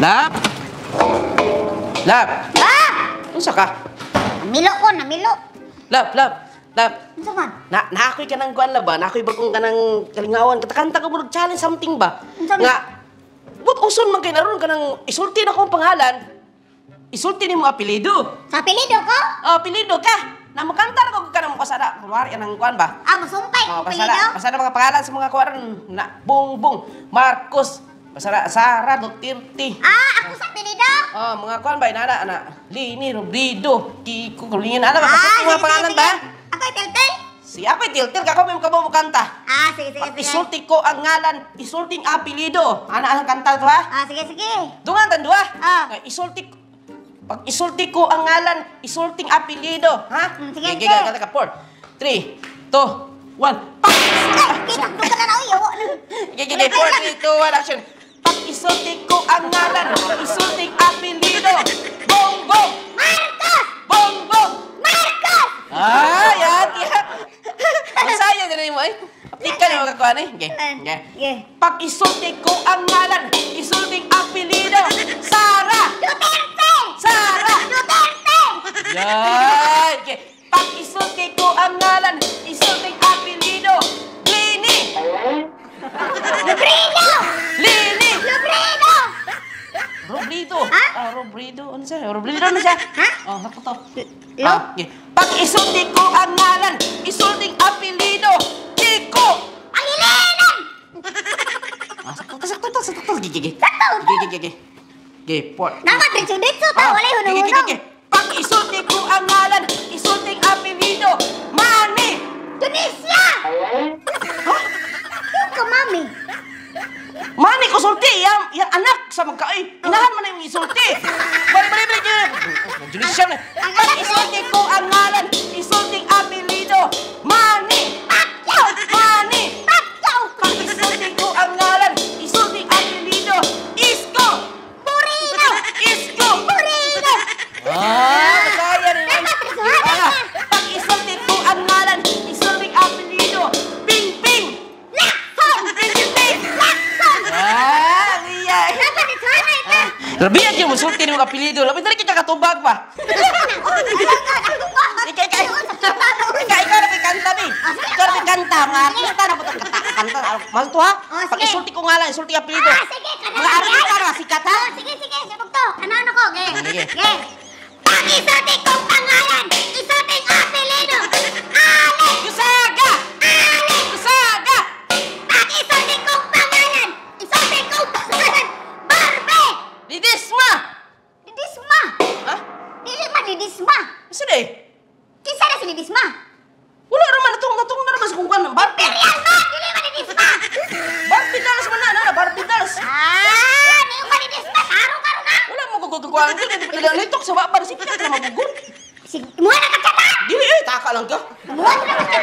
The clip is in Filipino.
Lap! Lap! Ah! Unsa ka? Namilo ko, namilo. Lap! Unsa man? Naakoy ka ng kuan ba? Naakoy bagong ka ng kalingawan. Katakanta ka mo challenge something ba? Unsa man? Nga, but uson man kay naroon ka ng isulti na kong pangalan. Isulti ni mo apelido. Sa apelido ko? Oh, apelido ka. Namukantar ko ka ng kasada. Kunwari anang kuan ba? Ah, masumpay Oh, ko apelido? pasada mga pangalan sa mga kuwaran na Bongbong, Marcos, pasada Sara, Duterte. Ah, ako sa apelido? Oh, mga kuan ba inana ana Lini, Robredo, Kiko, Carolina, ano ba? Ah, Pasada mga sige, pangalan sige. ba? Ako itiltil? Si ako tiltil ka ko may mo kanta. Ah, sige, sige, Pag sige. isulti ko ang ngalan, isulting apelido. Ana ang kanta to ha? Ah, sige, sige. Dungan tan duha. Ah. Pag isulti ko ang ngalan, isulting apelido, ha? Sige, Okay, sige. kata ka 4, 3, 2, 1. Kita ko ka na na, yawa na. Okay, 4, 3, 2, 1, action. Pag isulti ko ang ngalan, isulting apelido. Bongbong! Marcos! Bongbong! Marcos! Ah, yan. Masaya din mo eh. Aplikan yung magkakuha eh. Okay. Okay. Pag isulti ko ang ngalan, isulting apelido. Sara! Duterte! Sara! Duterte! Yan. Okay. Pag isulti ko ang ngalan, isulting apelido. Lini! Lubrido! Lini! Lubrido! Robredo. Ha? Ah, Robredo. Ano siya? Robredo na siya. Ha? Oh, naku to. Lo? Okay. Pag isulti ko ang ngalan, isulting apelido. Kiko! Pangilinan! Sakto to. Gigi. Sakto. Gigi. Port. Nama ditso-ditso ta, wala hunong-hunong. Pag isulti ko ang ngalan, isulting apelido. Mani! Tunisia! Yung ka, mami. Mani ko sulti. Yang anak sa magkaay. Inahan mo na yung isulti. Balik. Junisya na. Pag isulti ko ang ngalan, isulting apelido. Mani! Pacquiao! Mani! Pacquiao! Pag isulti ko ang ngalan, isulting apelido. Isko! Purino! Isko! Purino! Masaya rin. Dapat Pag isulti ko ang ngalan, isulting apelido. Ping! Lakson! Ping! Lakson! Iya. Dapat itsura ito. Labihan yung musulti ng mga apelido. Labi tali kita katubag pa. Ikaw na kanta, Bi. Ikaw na kanta. Mga artista na po kanta. Mas to ha? Oh, Pag sige. isulti ko ngalan, isulti apelido. Ah, sige, kanana. Mga artista na sikat ha? Sige, sabog to. Ano ko? Sige. Pag isuti kong pangalan, isuting apelido. Alex! Yusaga! Yusaga! Pag isuti kong pangalan, isuting kong pangalan. Barbie! Lidisma! Lidisma! Ha? Dili man Lidisma. Isa na eh. Kinsa na si Lidisma? Wala naman. Natong na naman sa kungkuan ng Barbie. Perian ba? Dili man Lidisma. Barbie dolls man na. Barbie dolls. Ah, di yung Lidisma. Karo na. Wala mo kukukuhan ko. Hindi pa nalitok sa baba. Sige na magugun. Muha na kagatan! Dili eh. Taka lang ka. Muha na kagatan!